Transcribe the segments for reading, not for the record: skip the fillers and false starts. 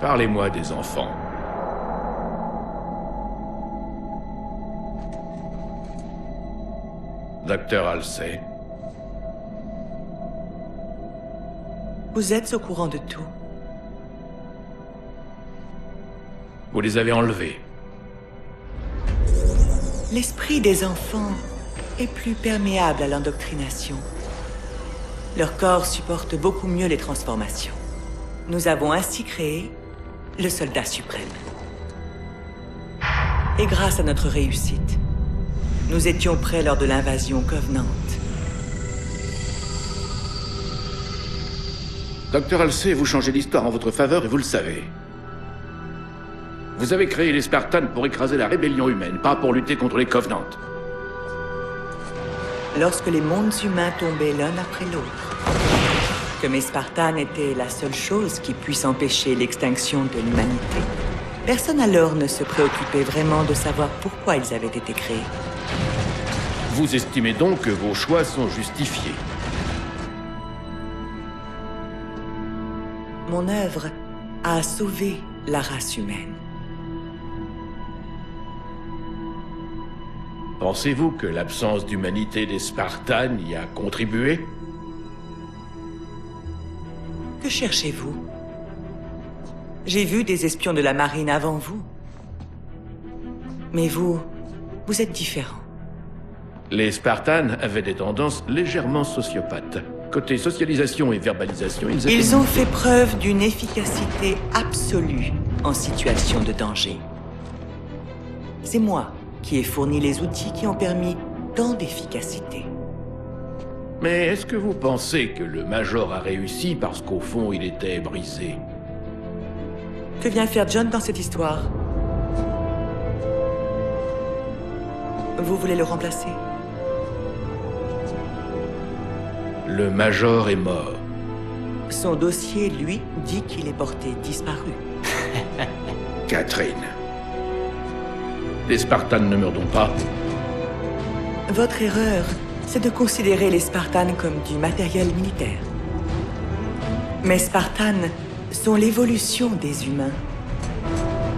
Parlez-moi des enfants. Docteur Halsey. Vous êtes au courant de tout. Vous les avez enlevés. L'esprit des enfants est plus perméable à l'endoctrination. Leur corps supporte beaucoup mieux les transformations. Nous avons ainsi créé le soldat suprême. Et grâce à notre réussite, nous étions prêts lors de l'invasion Covenant. Docteur Halsey, vous changez l'histoire en votre faveur et vous le savez. Vous avez créé les Spartans pour écraser la rébellion humaine, pas pour lutter contre les Covenants. Lorsque les mondes humains tombaient l'un après l'autre, que mes Spartans étaient la seule chose qui puisse empêcher l'extinction de l'humanité, personne alors ne se préoccupait vraiment de savoir pourquoi ils avaient été créés. Vous estimez donc que vos choix sont justifiés. Mon œuvre a sauvé la race humaine. Pensez-vous que l'absence d'humanité des Spartans y a contribué? Que cherchez-vous? J'ai vu des espions de la marine avant vous. Mais vous êtes différent. Les Spartans avaient des tendances légèrement sociopathes. Côté socialisation et verbalisation, Ils ont fait preuve d'une efficacité absolue en situation de danger. C'est moi qui ai fourni les outils qui ont permis tant d'efficacité. Mais est-ce que vous pensez que le Major a réussi parce qu'au fond, il était brisé? Que vient faire John dans cette histoire? Vous voulez le remplacer? Le Major est mort. Son dossier, lui, dit qu'il est porté disparu. Catherine. Les Spartans ne meurent donc pas? Votre erreur, c'est de considérer les Spartans comme du matériel militaire. Mais Spartans sont l'évolution des humains.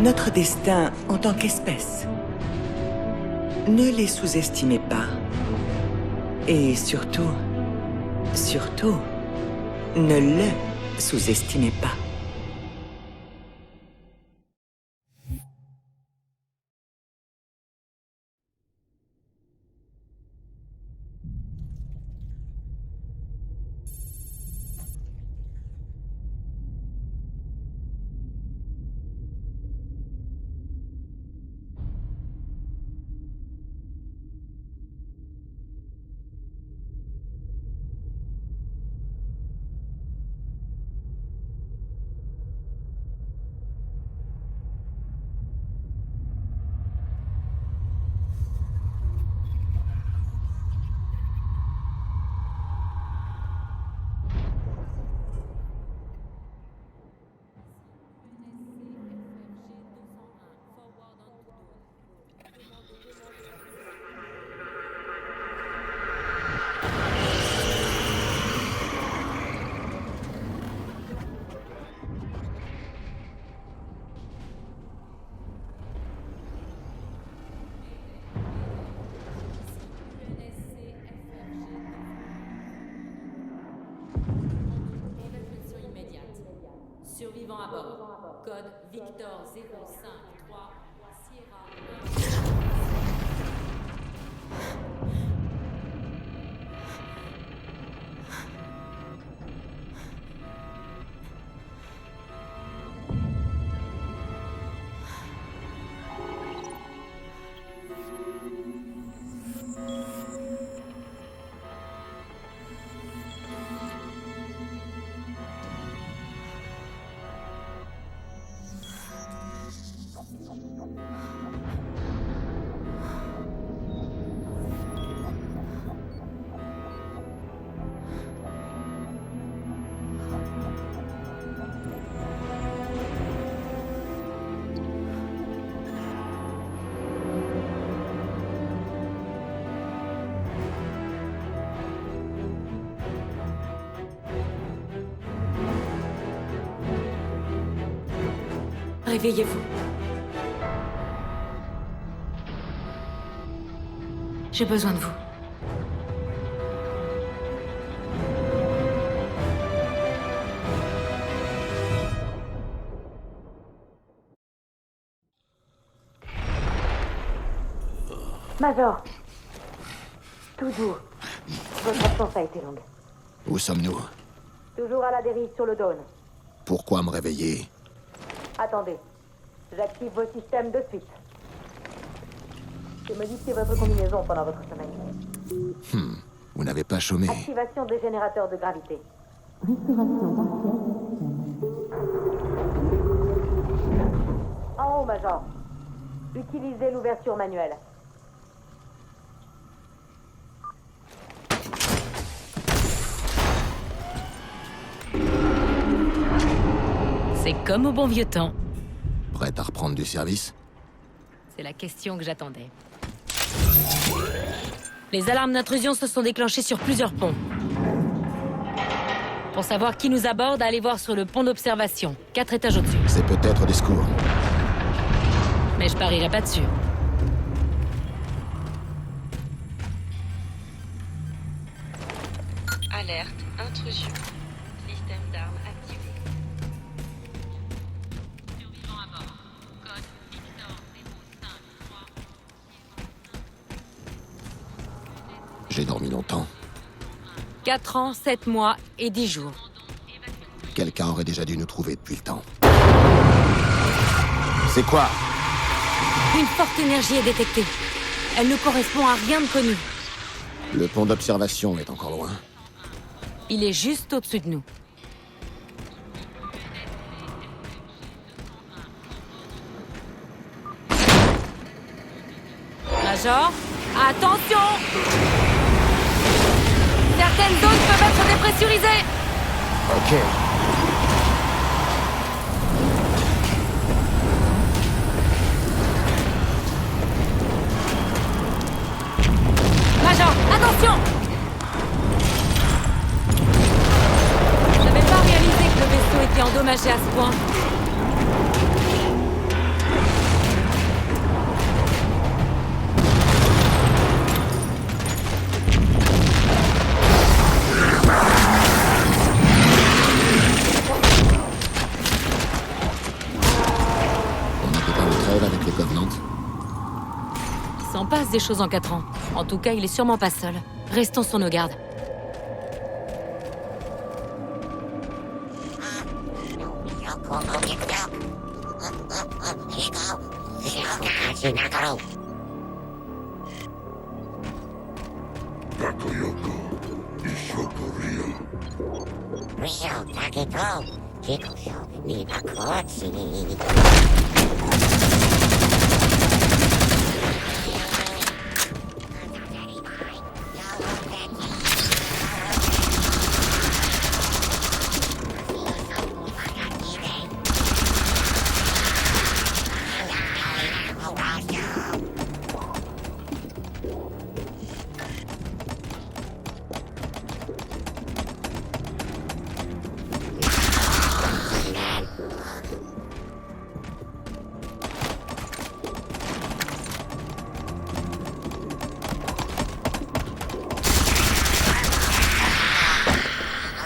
Notre destin en tant qu'espèce. Ne les sous-estimez pas. Et surtout, ne le sous-estimez pas. Survivants à bord. Code Victor 053 Sierra 1. réveillez-vous. J'ai besoin de vous. Major, tout doux. Votre absence a été longue. Où sommes-nous? Toujours à la dérive sur le Dawn. Pourquoi me réveiller? Attendez. J'active vos systèmes de suite. J'ai modifié votre combinaison pendant votre sommeil. Vous n'avez pas chômé. Activation des générateurs de gravité. En haut, Major. Utilisez l'ouverture manuelle. C'est comme au bon vieux temps. Prête à reprendre du service? C'est la question que j'attendais. Les alarmes d'intrusion se sont déclenchées sur plusieurs ponts. Pour savoir qui nous aborde, allez voir sur le pont d'observation, 4 étages au-dessus. C'est peut-être des secours. Mais je parierai pas dessus. Alerte, intrusion. Système d'armes activé. Survivant à bord. Code Victor 053. J'ai dormi longtemps. 4 ans, 7 mois et 10 jours. Quelqu'un aurait déjà dû nous trouver depuis le temps. C'est quoi? Une forte énergie est détectée. Elle ne correspond à rien de connu. Le pont d'observation est encore loin. Il est juste au-dessus de nous. Major, attention! Certaines zones peuvent être dépressurisées! Ok. Major, attention! J'avais pas réalisé que le vaisseau était endommagé à ce point. On n'était pas en trêve avec les Covenants. Il s'en passe des choses en 4 ans. En tout cas, il est sûrement pas seul. Restons sur nos gardes.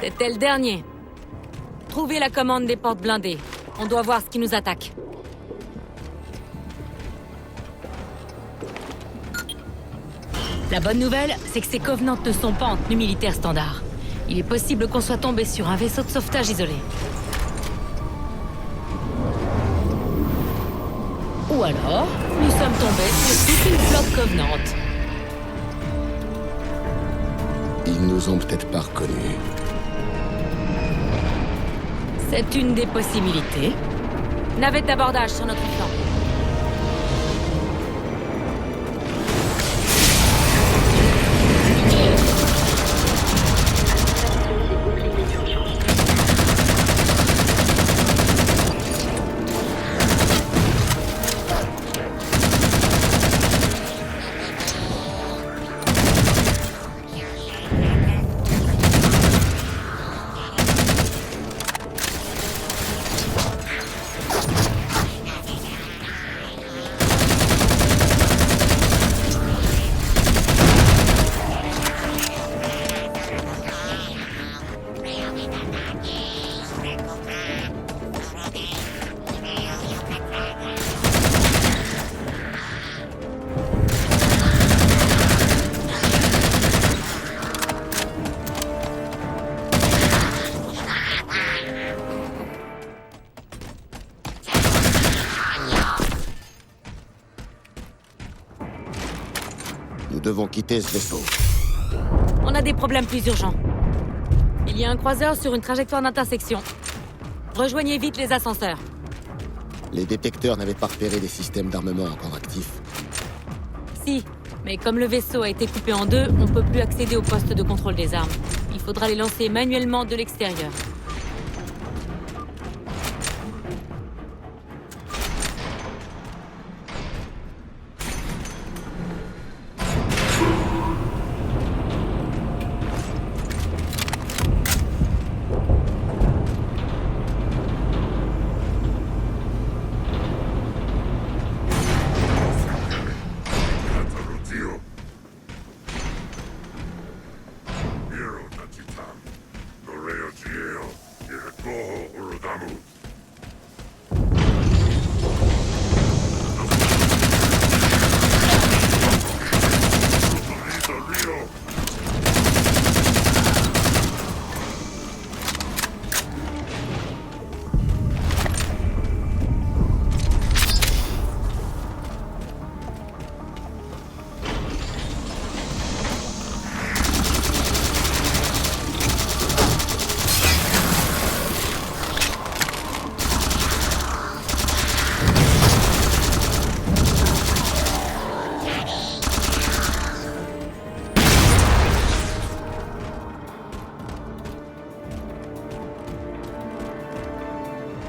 C'était le dernier. Trouvez la commande des portes blindées. On doit voir ce qui nous attaque. La bonne nouvelle, c'est que ces Covenants ne sont pas en tenue militaire standard. Il est possible qu'on soit tombé sur un vaisseau de sauvetage isolé. Ou alors, nous sommes tombés sur toute une flotte Covenante. Ils nous ont peut-être pas reconnus. C'est une des possibilités. Navette d'abordage sur notre flanc. Nous devons quitter ce vaisseau. On a des problèmes plus urgents. Il y a un croiseur sur une trajectoire d'intersection. Rejoignez vite les ascenseurs. Les détecteurs n'avaient pas repéré des systèmes d'armement encore actifs. Si, mais comme le vaisseau a été coupé en deux, on peut plus accéder au poste de contrôle des armes. Il faudra les lancer manuellement de l'extérieur.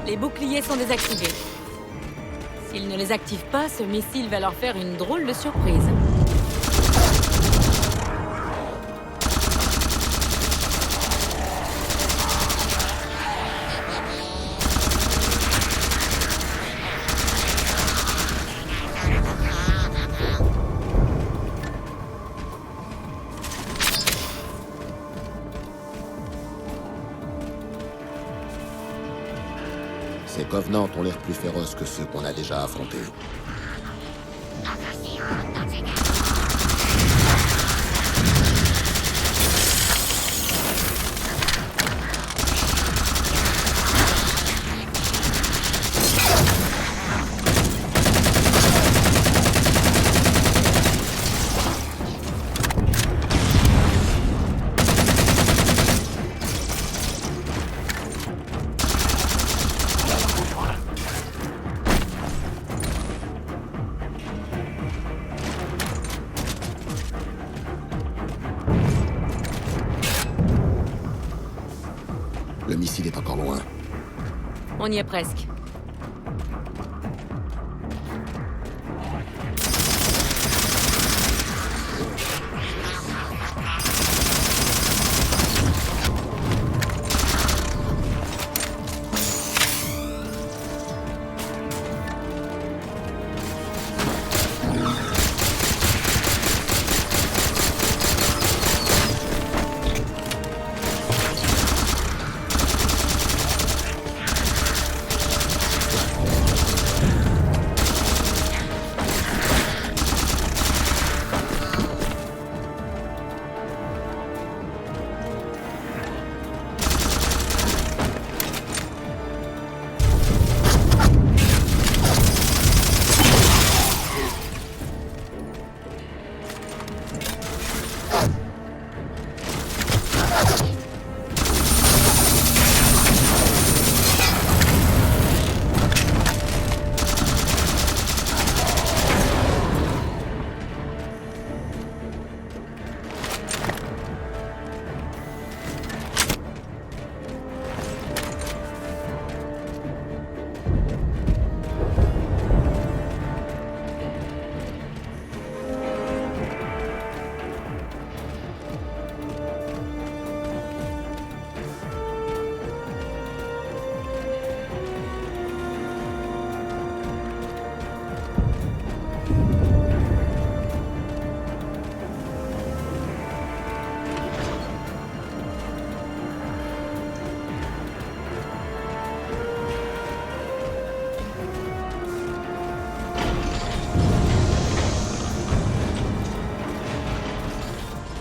Les boucliers sont désactivés. S'ils ne les activent pas, ce missile va leur faire une drôle de surprise. Ces Covenants ont l'air plus féroces que ceux qu'on a déjà affrontés. Le missile est encore loin. On y est presque.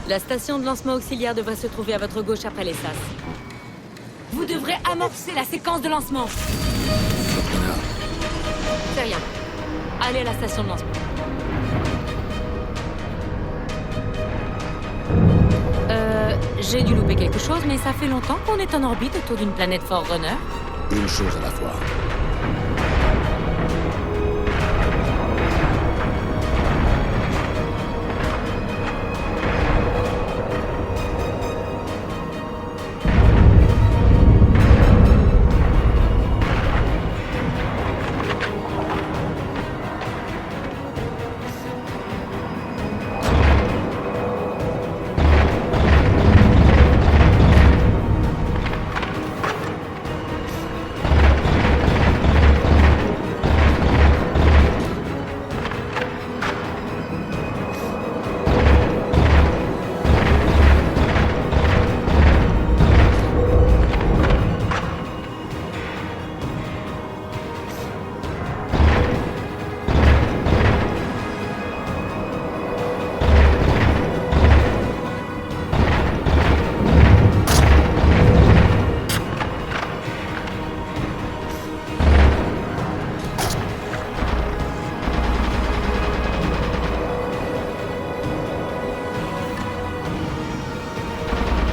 La station de lancement auxiliaire devrait se trouver à votre gauche après les sas. Vous devrez amorcer la séquence de lancement. C'est rien. Allez à la station de lancement. J'ai dû louper quelque chose, mais ça fait longtemps qu'on est en orbite autour d'une planète Forerunner. Une chose à la fois.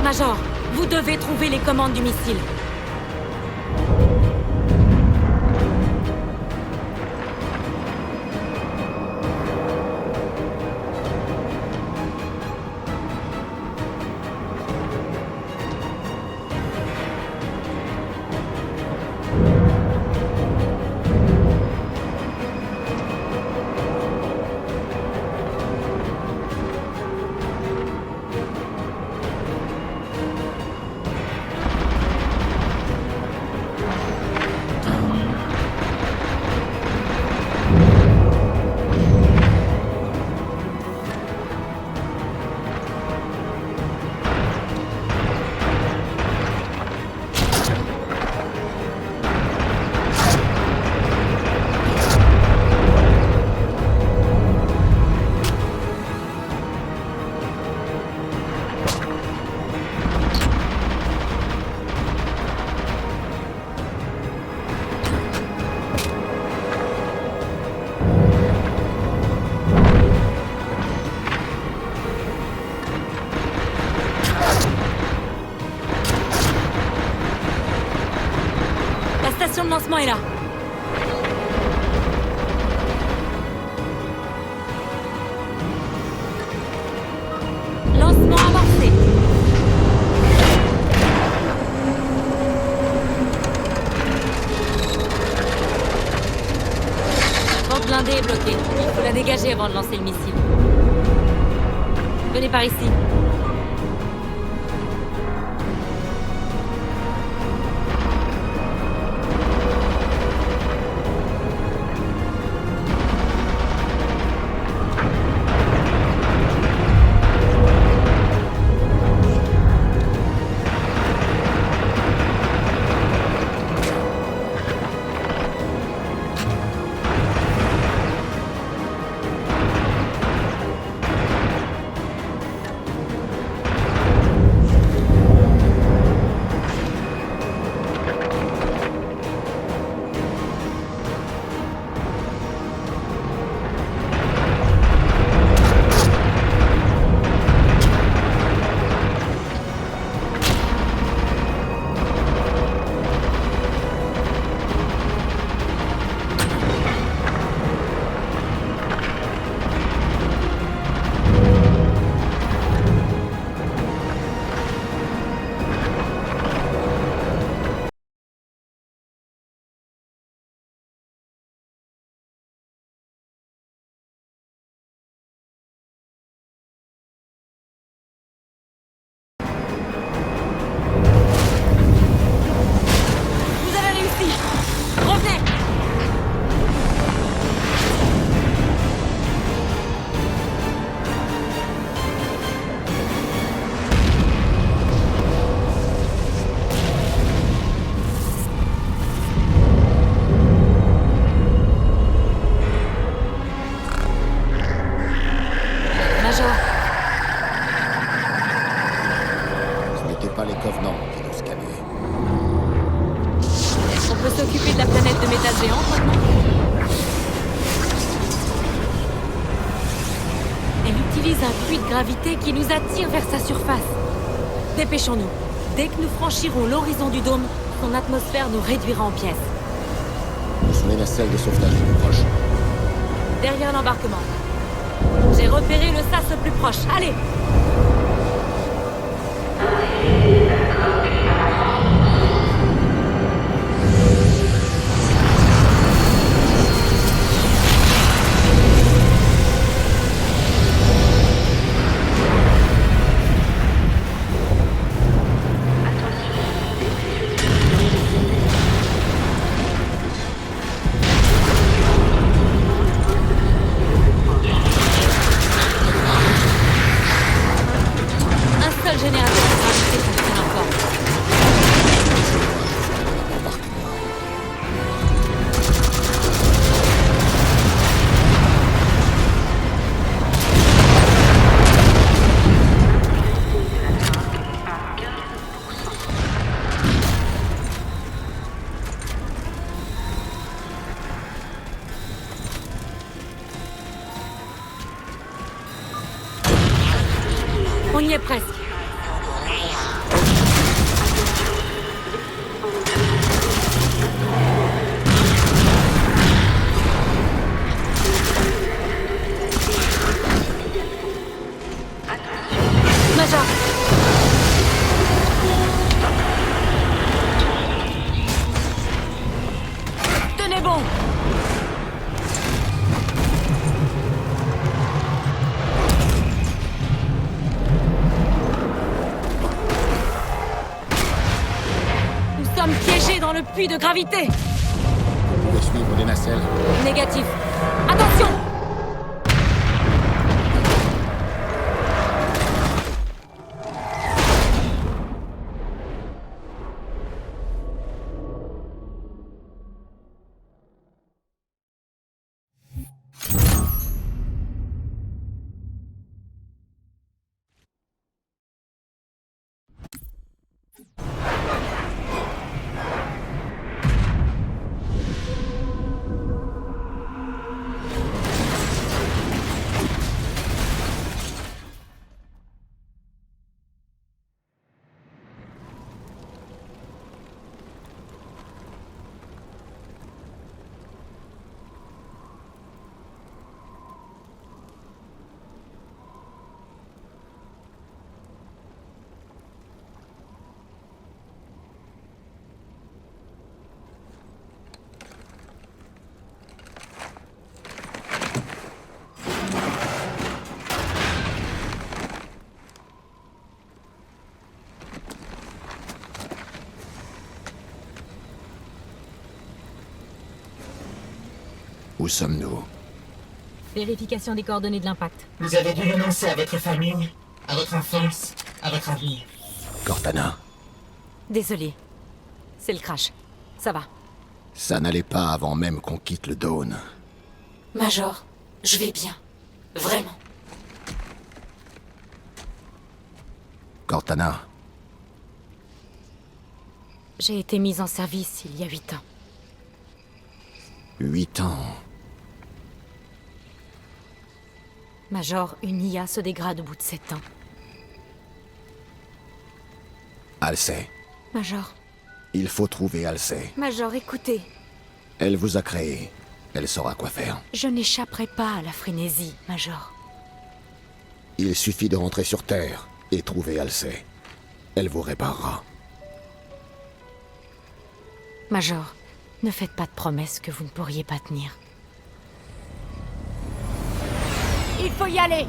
Major, vous devez trouver les commandes du missile. La station de lancement est là. Lancement amorcé. La porte blindée est bloquée. Il faut la dégager avant de lancer le missile. Venez par ici. Elle utilise un puits de gravité qui nous attire vers sa surface. Dépêchons-nous. Dès que nous franchirons l'horizon du dôme, son atmosphère nous réduira en pièces. Où sont les nacelles de sauvetage les plus proches? Derrière l'embarquement. J'ai repéré le sas le plus proche. Allez! Un seul générateur de gravité fonctionne encore. On y est presque. Major. Tenez bon. Nous sommes piégés dans le puits de gravité. Vous pouvez suivre les nacelles? Négatif. Attention! Où sommes-nous? Vérification des coordonnées de l'impact. Vous avez dû renoncer à votre famille, à votre enfance, à votre avenir. Cortana, Désolé. C'est le crash. Ça va. ça n'allait pas avant même qu'on quitte le Dawn. Major, je vais bien. Vraiment. Cortana, J'ai été mise en service il y a 8 ans. 8 ans. Major, une IA se dégrade au bout de 7 ans. Halsey. Major. Il faut trouver Halsey. Major, écoutez. Elle vous a créé. Elle saura quoi faire. Je n'échapperai pas à la frénésie, Major. Il suffit de rentrer sur Terre et trouver Halsey. Elle vous réparera. Major, ne faites pas de promesses que vous ne pourriez pas tenir. Il faut y aller!